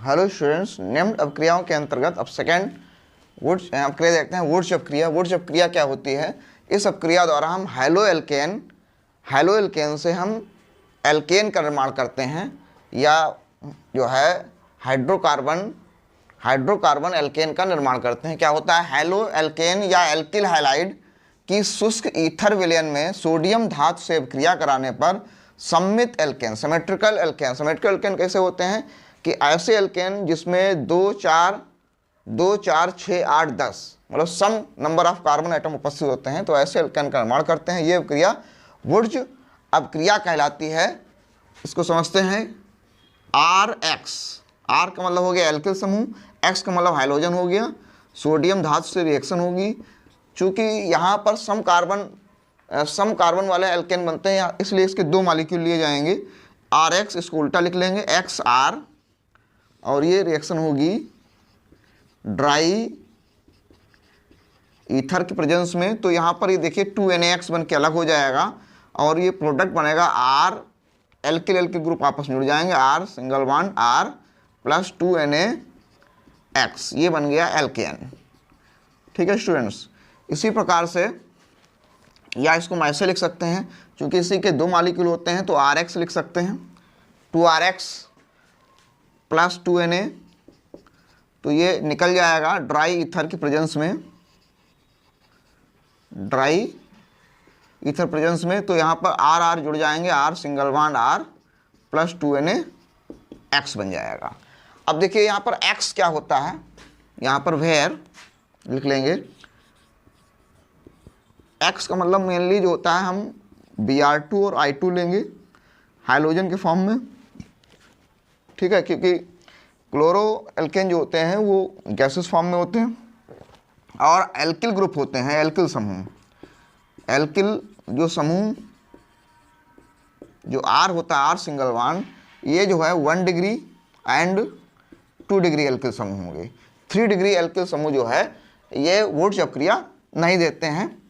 Hello students, निम्न अपक्रियाओं के अंतर्गत अब सेकेंड वुड्स अपक्रिया देखते हैं। वुड्स अपक्रिया। वुड्स अपक्रिया क्या होती है? इस अपक्रिया द्वारा हम हैलो एल्केन से हम एल्केन का निर्माण करते हैं, या जो है हाइड्रोकार्बन एल्केन का निर्माण करते हैं। क्या होता है? हैलो एल्केन या एल्किल हैलाइड की शुष्क ईथर विलयन में सोडियम धातु से क्रिया कराने पर सममित एल्केन, सिमेट्रिकल एल्केन कैसे होते हैं कि ऐसे एल्केन जिसमें 2 4 6 8 10 मतलब सम नंबर ऑफ कार्बन एटम उपस्थित होते हैं, तो ऐसे एल्केन का निर्माण करते हैं। ये क्रिया वुड्स अपक्रिया कहलाती है। इसको समझते हैं। RX, R का मतलब हो गया एल्किल समूह, X का मतलब हाइड्रोजन हो गया, सोडियम धातु से रिएक्शन होगी। चूँकि यहाँ पर सम कार्बन वाले एल्केन बनते हैं, इसलिए इसके 2 मॉलिक्यूल लिए जाएंगे। RX, इसको उल्टा लिख लेंगे XR, और ये रिएक्शन होगी ड्राई ईथर के प्रेजेंस में। तो यहाँ पर ये देखिए 2NaX बन के अलग हो जाएगा, और ये प्रोडक्ट बनेगा R, एल्किल ग्रुप आपस में जुड़ जाएंगे, R single bond R plus 2NaX, ये बन गया एल्केन। ठीक है स्टूडेंट्स, इसी प्रकार से या इसको हम ऐसे लिख सकते हैं, क्योंकि इसी के 2 मॉलिक्यूल होते हैं तो RX लिख सकते हैं, 2RX प्लस 2Na, तो ये निकल जाएगा ड्राई ईथर की प्रेजेंस में, तो यहाँ पर R जुड़ जाएंगे, R single bond R plus 2NaX बन जाएगा। अब देखिए यहाँ पर X क्या होता है, यहाँ पर वेयर लिख लेंगे। X का मतलब मेनली जो होता है, हम Br2 और I2 लेंगे हाइड्रोजन के फॉर्म में। ठीक है, क्योंकि क्लोरो एल्केन जो होते हैं वो गैसेस फॉर्म में होते हैं, और एल्किल ग्रुप होते हैं, एल्किल समूह। एल्किल जो समूह जो R होता है, R सिंगल बॉन्ड, ये जो है 1 डिग्री एंड 2 डिग्री एल्किल समूह होंगे। 3 डिग्री एल्किल समूह जो है ये वुड्स अपक्रिया नहीं देते हैं।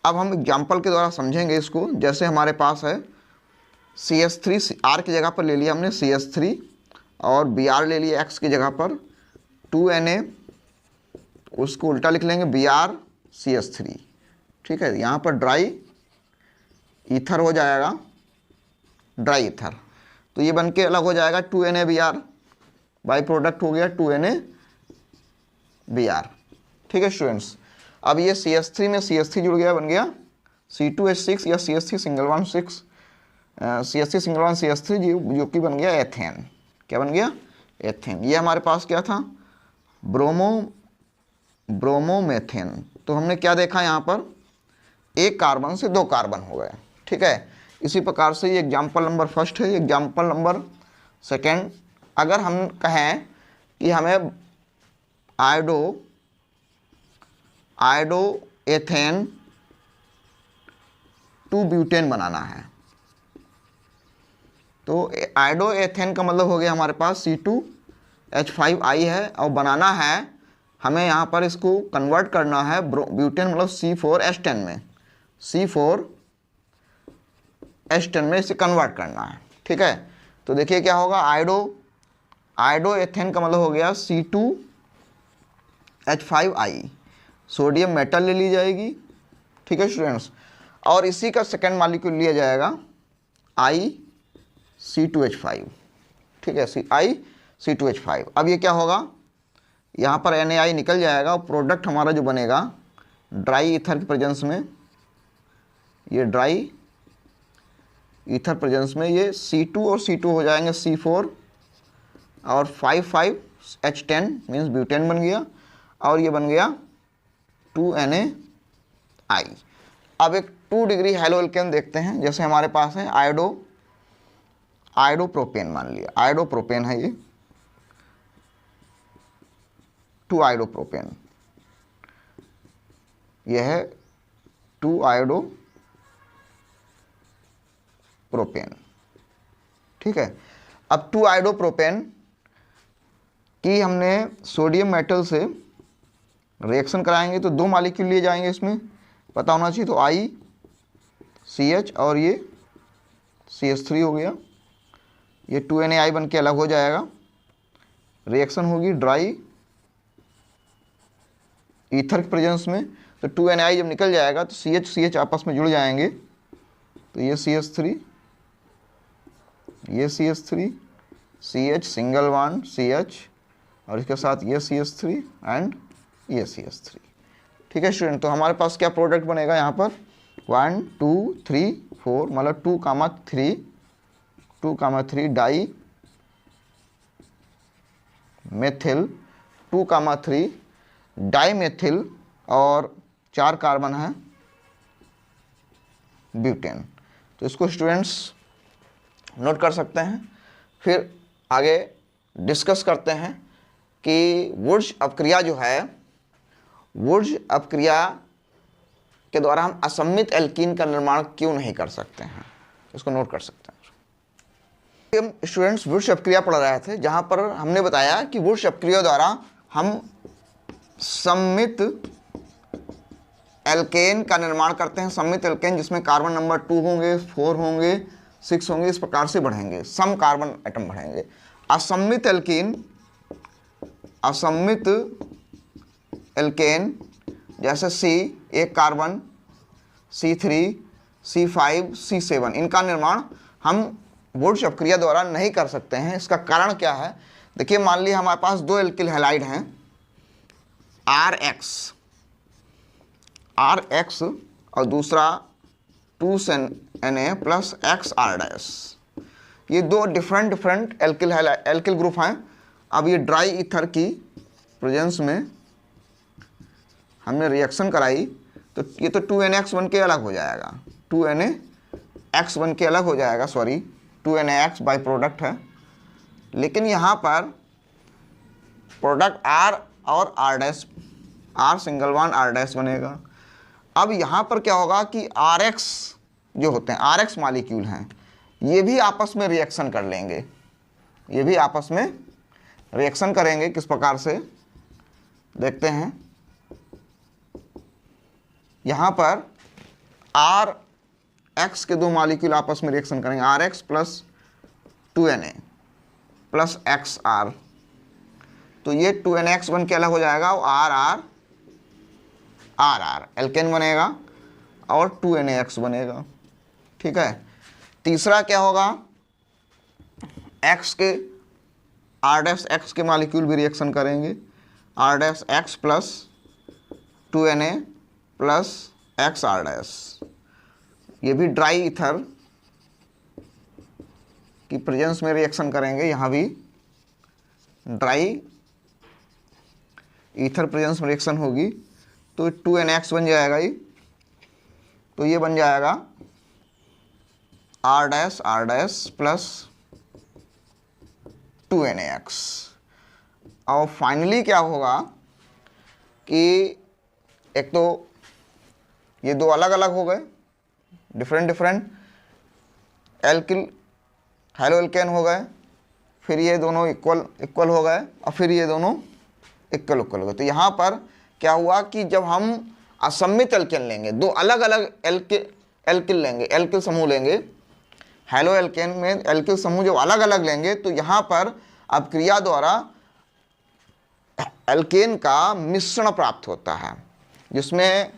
अब हम एग्जाम्पल के द्वारा समझेंगे इसको। जैसे हमारे पास है CH3, R की जगह पर ले लिया हमने CH3, और Br ले लिया X की जगह पर 2Na, उसको उल्टा लिख लेंगे BrCH3। ठीक है, यहाँ पर ड्राई ईथर हो जाएगा, ड्राई ईथर, तो ये बन के अलग हो जाएगा 2NaBr, बाई प्रोडक्ट हो गया 2NaBr। ठीक है स्टूडेंट्स, अब ये CH3 में CH3 जुड़ गया, बन गया C2H6 या CH3 single bond 6, CH3 single bond CH3 जो कि बन गया एथेन। क्या बन गया? एथेन। ये हमारे पास क्या था? ब्रोमोमेथेन। तो हमने क्या देखा यहाँ पर, 1 कार्बन से 2 कार्बन हो गए। ठीक है, इसी प्रकार से ये एग्जाम्पल नंबर फर्स्ट है। एग्जाम्पल नंबर सेकेंड, अगर हम कहें कि हमें आयोडो एथेन टू ब्यूटेन बनाना है, तो आयोडो एथेन का मतलब हो गया हमारे पास C2H5I है, और बनाना है हमें यहाँ पर इसको कन्वर्ट करना है ब्यूटेन मतलब C4H10 में, C4H10 में इसे कन्वर्ट करना है। ठीक है, तो देखिए क्या होगा, आयोडो एथेन का मतलब हो गया C2H5I, सोडियम मेटल ले ली जाएगी। ठीक है स्टूडेंट्स, और इसी का सेकेंड मॉलिक्यूल लिया जाएगा C2H5। ठीक है, C2H5। अब ये क्या होगा, यहाँ पर NaI निकल जाएगा, और प्रोडक्ट हमारा जो बनेगा ड्राई ईथर की प्रेजेंस में, ये ड्राई ईथर प्रेजेंस में ये C2 और C2 हो जाएंगे C4, और 5,5H10 मीन्स ब्यूटेन बन गया, और ये बन गया 2NaI। अब एक 2 डिग्री हैलो एल्केन देखते हैं। जैसे हमारे पास है आयोडो प्रोपेन, मान लिया आयोडो प्रोपेन है, ये 2 आयोडो प्रोपेन, यह है 2 आयोडो प्रोपेन। ठीक है, अब 2 आयोडो प्रोपेन की हमने सोडियम मेटल से रिएक्शन कराएंगे, तो 2 मॉलिक्यूल लिए जाएंगे, इसमें पता होना चाहिए। तो ICH और ये CH3 हो गया, ये 2NaI बन के अलग हो जाएगा, रिएक्शन होगी ड्राई ईथर के प्रेजेंस में, तो 2Na जब निकल जाएगा तो CH आपस में जुड़ जाएंगे, तो ये CH3, ये CH3, CH single bond CH, और इसके साथ ये CH3 एंड ये CH3। ठीक है स्टूडेंट, तो हमारे पास क्या प्रोडक्ट बनेगा यहाँ पर 1 2 3 4, मतलब 2,3 डाई मेथिल, 2,3 डाई मेथिल, और 4 कार्बन है ब्यूटेन। तो इसको स्टूडेंट्स नोट कर सकते हैं। फिर आगे डिस्कस करते हैं कि वुड्स अपक्रिया जो है, वुड्स अपक्रिया के द्वारा हम असम्मित एल्कीन का निर्माण क्यों नहीं कर सकते हैं, इसको नोट कर सकते हैं। हम स्टूडेंट्स वुड्स अपक्रिया पढ़ रहे थे, जहाँ पर हमने बताया कि वुड्स अपक्रिया द्वारा हम सम्मित एल्केन का निर्माण करते हैं। सम्मित एल्केन जिसमें कार्बन नंबर 2 होंगे, 4 होंगे, 6 होंगे, इस प्रकार से बढ़ेंगे, सम कार्बन एटम बढ़ेंगे। असम्मित एल्कीन, असम्मित एल्केन जैसे C, एक कार्बन, C3, C5, C7, इनका निर्माण हम वुड्स अपक्रिया द्वारा नहीं कर सकते हैं। इसका कारण क्या है? देखिए, मान लीजिए हमारे पास 2 एल्किल हैलाइड हैं, RX और दूसरा 2Na प्लस XR'। ये 2 डिफरेंट एल्किल ग्रुप हैं। अब ये ड्राई ईथर की प्रेजेंस में हमने रिएक्शन कराई, तो ये तो 2NX बन के अलग हो जाएगा, 2NX बन के अलग हो जाएगा, सॉरी 2NX बाई प्रोडक्ट है। लेकिन यहाँ पर प्रोडक्ट R और R सिंगल बॉन्ड R' बनेगा। अब यहाँ पर क्या होगा कि RX जो होते हैं, RX मॉलिक्यूल हैं, ये भी आपस में रिएक्शन कर लेंगे, ये भी आपस में रिएक्शन करेंगे। किस प्रकार से देखते हैं, यहाँ पर RX के 2 मॉलिक्यूल आपस में रिएक्शन करेंगे, RX plus 2Na plus XR, तो ये 2NX बन के अलग हो जाएगा और RR एल्केन बनेगा और 2NaX बनेगा। ठीक है, तीसरा क्या होगा, X के R' के मॉलिक्यूल भी रिएक्शन करेंगे, R' plus 2Na plus XR', ये भी ड्राई ईथर की प्रेजेंस में रिएक्शन करेंगे। यहाँ भी ड्राई ईथर प्रेजेंस में रिएक्शन होगी, तो 2NX बन जाएगा ये, तो ये बन जाएगा R' प्लस 2NaX। और फाइनली क्या होगा कि एक तो ये 2 अलग अलग हो गए, डिफरेंट एल्किल हैलो एल्केन हो गए, फिर ये दोनों इक्वल हो गए, और फिर ये दोनों इक्वल हो गए। तो यहाँ पर क्या हुआ कि जब हम असम्मित एल्केन लेंगे, 2 अलग अलग एल्किल लेंगे, एल्किल समूह लेंगे, हैलो एल्केन में एल्किल समूह जब अलग अलग लेंगे, तो यहाँ पर अपक्रिया द्वारा एल्केन का मिश्रण प्राप्त होता है, जिसमें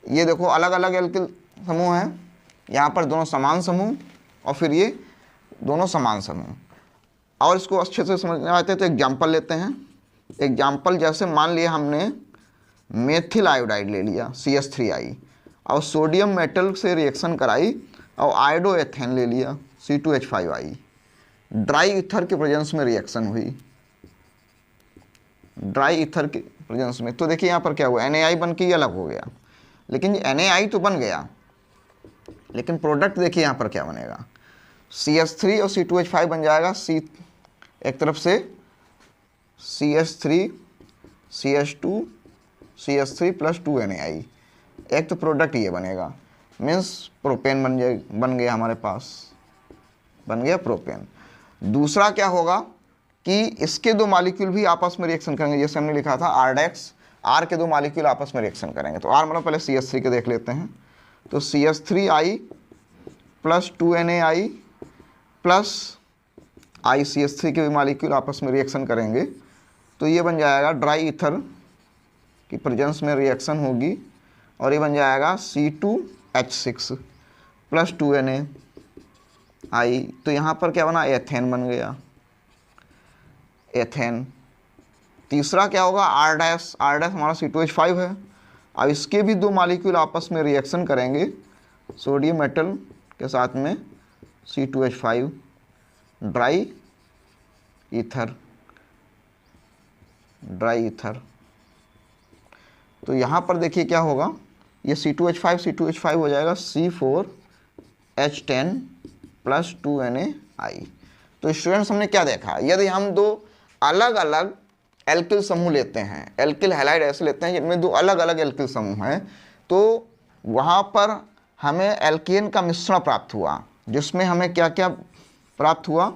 ये देखो अलग अलग एल्किल समूह हैं, यहाँ पर दोनों समान समूह और फिर ये दोनों समान समूह। और इसको अच्छे से समझने आते हैं तो एग्जाम्पल लेते हैं। एग्जाम्पल जैसे मान लिया हमने मेथिल आयोडाइड ले लिया CH3I, और सोडियम मेटल से रिएक्शन कराई और आयोडोएथेन ले लिया C2H5I, ड्राई ईथर के प्रेजेंस में रिएक्शन हुई, ड्राई ईथर के प्रेजेंस में। तो देखिए यहाँ पर क्या हुआ, NaI बन के ये अलग हो गया, लेकिन NaI तो बन गया, लेकिन प्रोडक्ट देखिए यहाँ पर क्या बनेगा, CH3 और C2H5 बन जाएगा, एक तरफ से CH3 CH2 CH3 plus 2NaI, एक तो प्रोडक्ट ये बनेगा, मीन्स प्रोपेन बन गया, हमारे पास बन गया प्रोपेन। दूसरा क्या होगा कि इसके 2 मॉलिक्यूल भी आपस में रिएक्शन करेंगे, जैसे हमने लिखा था R के 2 मॉलिक्यूल आपस में रिएक्शन करेंगे। तो R मतलब पहले CH3 के देख लेते हैं, तो CH3I plus 2NaI plus ICH3 के भी मालिक्यूल आपस में रिएक्शन करेंगे तो ये बन जाएगा ड्राई ईथर की प्रेजेंस में रिएक्शन होगी और ये बन जाएगा C2H6 प्लस 2Na। तो यहाँ पर क्या बना, एथेन बन गया, एथेन। तीसरा क्या होगा, R डैश हमारा C2H5 है। अब इसके भी दो मालिक्यूल आपस में रिएक्शन करेंगे सोडियम मेटल के साथ में C2H5 ड्राई ईथर। तो यहाँ पर देखिए क्या होगा, ये C2H5 हो जाएगा C4H10 प्लस 2Na। तो स्टूडेंट्स हमने क्या देखा, यदि हम दो अलग अलग एल्किल समूह लेते हैं, एल्किल हैलाइड ऐसे लेते हैं जिनमें दो अलग अलग एल्किल समूह हैं, तो वहाँ पर हमें एल्केन का मिश्रण प्राप्त हुआ, जिसमें हमें क्या क्या प्राप्त हुआ,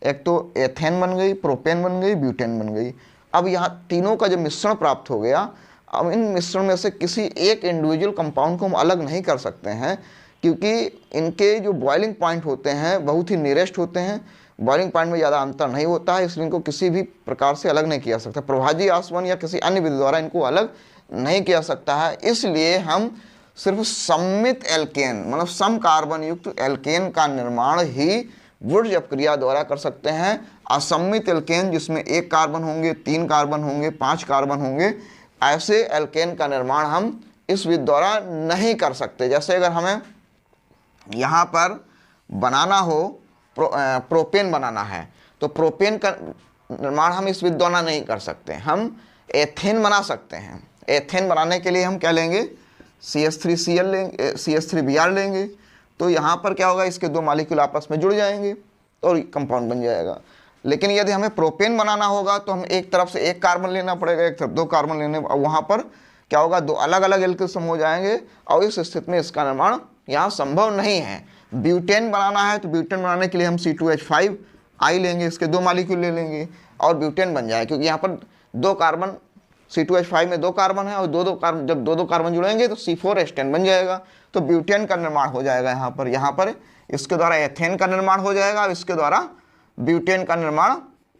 एक तो एथेन बन गई, प्रोपेन बन गई, ब्यूटेन बन गई। अब यहाँ तीनों का जब मिश्रण प्राप्त हो गया, अब इन मिश्रण में से किसी एक इंडिविजुअल कंपाउंड को हम अलग नहीं कर सकते हैं, क्योंकि इनके जो बॉइलिंग पॉइंट होते हैं बहुत ही नियरेस्ट होते हैं, बॉइलिंग पॉइंट में ज़्यादा अंतर नहीं होता है, इसलिए इनको किसी भी प्रकार से अलग नहीं किया सकता, प्रभाजी आसवन या किसी अन्य विधि द्वारा इनको अलग नहीं किया सकता है। इसलिए हम सिर्फ सममित एल्केन मतलब सम कार्बन युक्त एल्केन का निर्माण ही वुड्स अपक्रिया द्वारा कर सकते हैं। असम्मित एल्केन जिसमें एक कार्बन होंगे, 3 कार्बन होंगे, 5 कार्बन होंगे, ऐसे एल्केन का निर्माण हम इस विधि द्वारा नहीं कर सकते। जैसे अगर हमें यहाँ पर बनाना हो प्रोपेन बनाना है तो प्रोपेन का निर्माण हम इस विधि द्वारा नहीं कर सकते, हम एथेन बना सकते हैं। एथेन बनाने के लिए हम क्या लेंगे, CH3Cl लेंगे, CH3Br लेंगे। तो यहाँ पर क्या होगा, इसके दो मालिक्यूल आपस में जुड़ जाएंगे और कंपाउंड बन जाएगा। लेकिन यदि हमें प्रोपेन बनाना होगा तो हम एक तरफ से एक कार्बन लेना पड़ेगा, एक तरफ 2 कार्बन लेने, और वहाँ पर क्या होगा, दो अलग अलग एल्किल समूह हो जाएंगे और इस स्थिति में इसका निर्माण यहाँ संभव नहीं है। ब्यूटेन बनाना है तो ब्यूटेन बनाने के लिए हम C2H5 लेंगे, इसके 2 मालिक्यूल ले लेंगे और ब्यूटेन बन जाए, क्योंकि यहाँ पर 2 कार्बन C2H5 में 2 कार्बन है और दो कार्बन, जब दो कार्बन जुड़ेंगे तो C4H10 बन जाएगा, तो ब्यूटेन का निर्माण हो जाएगा। यहाँ पर इसके द्वारा एथेन का निर्माण हो जाएगा और इसके द्वारा ब्यूटेन का निर्माण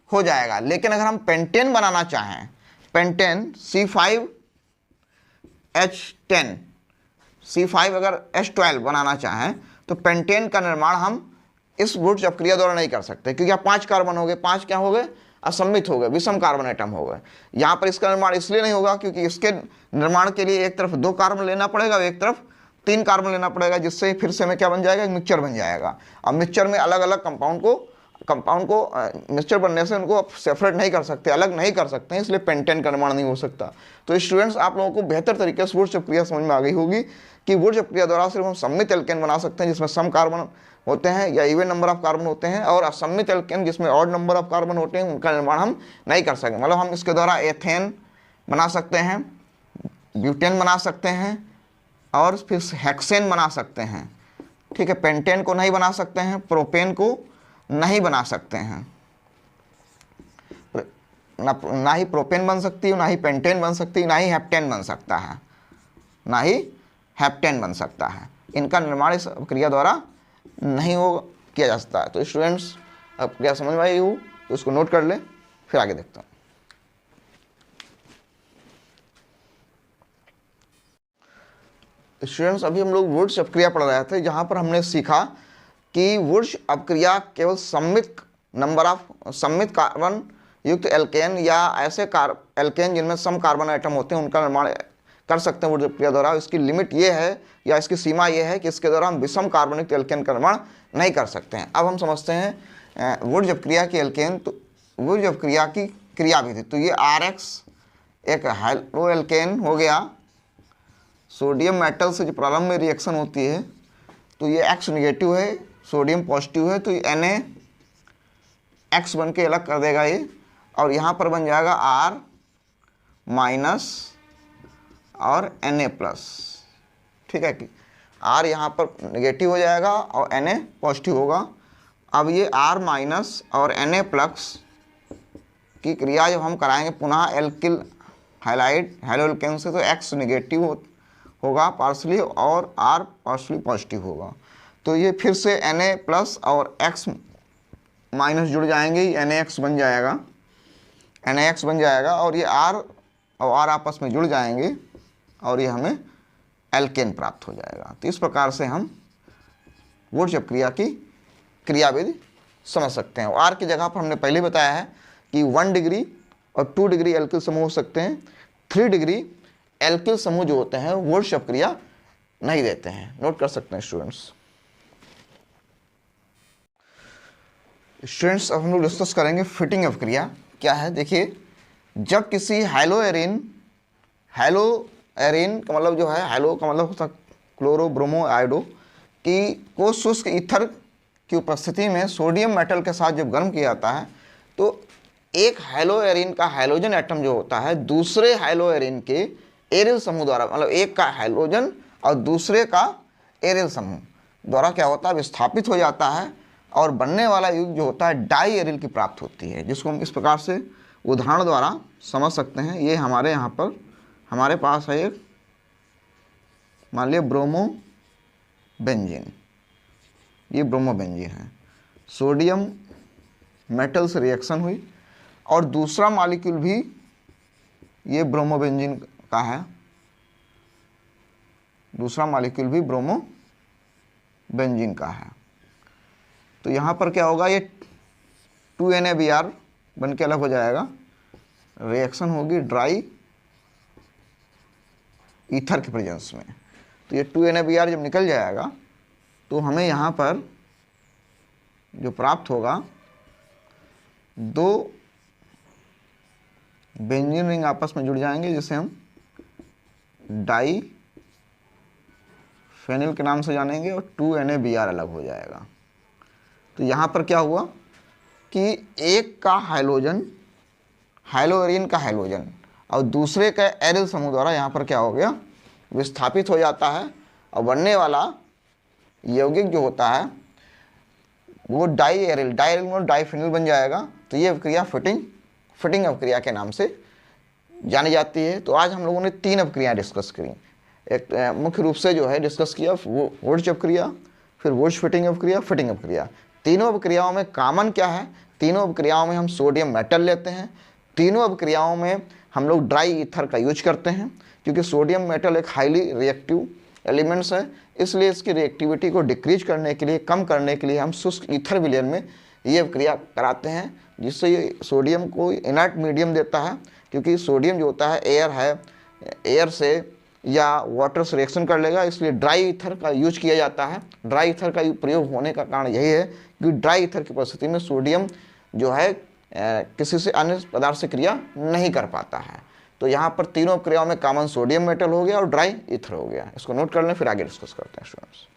हो जाएगा। लेकिन अगर हम पेंटेन बनाना चाहें, पेंटेन C5H10 अगर H12 बनाना चाहें तो पेंटेन का निर्माण हम इस वुड्स अपक्रिया द्वारा नहीं कर सकते, क्योंकि यहाँ 5 कार्बन हो गए, 5 क्या हो गए, असम्मित हो गए, विषम कार्बन एटम हो गए। यहाँ पर इसका निर्माण इसलिए नहीं होगा क्योंकि इसके निर्माण के लिए एक तरफ 2 कार्बन लेना पड़ेगा और एक तरफ 3 कार्बन लेना पड़ेगा, जिससे फिर से में क्या बन जाएगा, एक मिक्सचर बन जाएगा। अब मिक्सचर में अलग अलग कंपाउंड को मिक्सचर बनने से उनको सेपरेट नहीं कर सकते, अलग नहीं कर सकते हैं, इसलिए पेंटेन का निर्माण नहीं हो सकता। तो स्टूडेंट्स, आप लोगों को बेहतर तरीके से वुड्स अपक्रिया समझ में आ गई होगी कि वुड्स अपक्रिया द्वारा सिर्फ हम सममित एल्केन बना सकते हैं जिसमें सम कार्बन होते हैं या इवन नंबर ऑफ कार्बन होते हैं, और असम्मित एल्केन जिसमें ऑड नंबर ऑफ कार्बन होते हैं उनका निर्माण हम नहीं कर सकते। मतलब हम इसके द्वारा एथेन बना सकते हैं, ब्यूटेन बना सकते हैं और फिर हेक्सेन बना सकते हैं, ठीक है। पेंटेन को नहीं बना सकते हैं, प्रोपेन को नहीं बना सकते हैं, ना ही प्रोपेन बन सकती है, ना ही पेंटेन बन सकती है, ना ही हेप्टेन बन सकता है, ना ही हेप्टेन बन सकता है। इनका निर्माण इस क्रिया द्वारा नहीं हो किया जा सकता है। तो स्टूडेंट्स, अब क्या समझ में आई हो तो उसको नोट कर ले, फिर आगे देखता हूँ। स्टूडेंट्स, अभी हम लोग वुड्स अपक्रिया पढ़ रहे थे, जहाँ पर हमने सीखा कि वुड्स अपक्रिया केवल सममित कार्बन युक्त एल्केन या ऐसे एल्केन जिनमें सम कार्बन एटम होते हैं उनका निर्माण कर सकते हैं वुड्स अपक्रिया द्वारा। इसकी लिमिट ये है या इसकी सीमा ये है कि इसके द्वारा हम विषम कार्बन युक्त एल्केन का निर्माण नहीं कर सकते हैं। अब हम समझते हैं वुड्स अपक्रिया की एल्केन, तो वुड्स अपक्रिया की क्रियाविधि। तो ये RX एक हाइड्रो एल्केन हो गया, सोडियम मेटल से जो प्रारंभ में रिएक्शन होती है तो ये X निगेटिव है, सोडियम पॉजिटिव है, तो ये NaX बन के अलग कर देगा ये, और यहाँ पर बन जाएगा R माइनस और Na प्लस, ठीक है कि R यहाँ पर निगेटिव हो जाएगा और Na पॉजिटिव होगा। अब ये R माइनस और Na प्लस की क्रिया जब हम कराएंगे पुनः एल्किल हाइलाइड हेलोएल्केन से, तो X निगेटिव होगा पार्शली और R पार्शली पॉजिटिव होगा। तो ये फिर से Na प्लस और X माइनस जुड़ जाएंगे, NaX बन जाएगा, NaX बन जाएगा, और ये R और R आपस में जुड़ जाएंगे और ये हमें एल्केन प्राप्त हो जाएगा। तो इस प्रकार से हम वुर्त्ज अपक्रिया की क्रियाविधि समझ सकते हैं। R की जगह पर हमने पहले बताया है कि 1 डिग्री और 2 डिग्री एल्किल समूह हो सकते हैं, 3 डिग्री एल्किल समूह जो होते हैं वुर्त्ज अपक्रिया नहीं देते हैं। नोट कर सकते हैं स्टूडेंट्स। अब हम लोग डिस्कस करेंगे फिटिंग अपक्रिया क्या है। देखिए, जब किसी हेलोएरिन का मतलब जो है, हेलो का मतलब होता है क्लोरो ब्रोमो आयोडो की को शुष्क ईथर की उपस्थिति में सोडियम मेटल के साथ जब गर्म किया जाता है तो एक हेलोएरिन का हाइड्रोजन एटम जो होता है दूसरे हेलोएरिन के एरिल समूह द्वारा, मतलब एक का हाइड्रोजन और दूसरे का एरिल समूह द्वारा क्या होता है, विस्थापित हो जाता है और बनने वाला युग जो होता है डाई एरिल की प्राप्त होती है, जिसको हम इस प्रकार से उदाहरण द्वारा समझ सकते हैं। ये हमारे यहाँ पर हमारे पास है एक, मान लिया ब्रोमो बेंजीन, ये ब्रोमो बेंजीन है, सोडियम मेटल से रिएक्शन हुई और दूसरा मॉलिक्यूल भी ये ब्रोमो बेंजीन का है, दूसरा मॉलिक्यूल भी ब्रोमो बेंजीन का है। तो यहाँ पर क्या होगा, ये 2NaBr बन के अलग हो जाएगा, रिएक्शन होगी ड्राई ईथर के प्रेजेंस में। तो ये 2NaBr जब निकल जाएगा तो हमें यहाँ पर जो प्राप्त होगा, 2 बेंजीन रिंग आपस में जुड़ जाएंगे जिसे हम डाई फेनिल के नाम से जानेंगे और 2NaBr अलग हो जाएगा। तो यहाँ पर क्या हुआ कि एक का हेलोएरिन का हाइड्रोजन और दूसरे का एरिल समूह द्वारा यहाँ पर क्या हो गया, विस्थापित हो जाता है और बनने वाला यौगिक जो होता है वो डाई एरिल और डाईफेनिल बन जाएगा। तो ये अपक्रिया फिटिंग अपक्रिया के नाम से जानी जाती है। तो आज हम लोगों ने 3 अपक्रियाएं डिस्कस करी। एक मुख्य रूप से जो है डिस्कस किया वुर्त्ज अपक्रिया, फिर वुर्त्ज फिटिंग अपक्रिया। तीनों अपक्रियाओं में कॉमन क्या है, तीनों अपक्रियाओं में हम सोडियम मेटल लेते हैं, तीनों अपक्रियाओं में हम लोग ड्राई ईथर का यूज करते हैं, क्योंकि सोडियम मेटल एक हाईली रिएक्टिव एलिमेंट्स है, इसलिए इसकी रिएक्टिविटी को डिक्रीज करने के लिए, कम करने के लिए हम शुष्क ईथर विलयन में ये अपक्रिया कराते हैं, जिससे ये सोडियम को इनर्ट मीडियम देता है, क्योंकि सोडियम जो होता है एयर से या वाटर से रिएक्शन कर लेगा, इसलिए ड्राई ईथर का यूज किया जाता है। ड्राई ईथर का प्रयोग होने का कारण यही है कि ड्राई ईथर की उपस्थिति में सोडियम जो है किसी से अन्य पदार्थ से क्रिया नहीं कर पाता है। तो यहाँ पर तीनों क्रियाओं में कॉमन सोडियम मेटल हो गया और ड्राई ईथर हो गया। इसको नोट कर लें, फिर आगे डिस्कस करते हैं स्टूडेंट्स।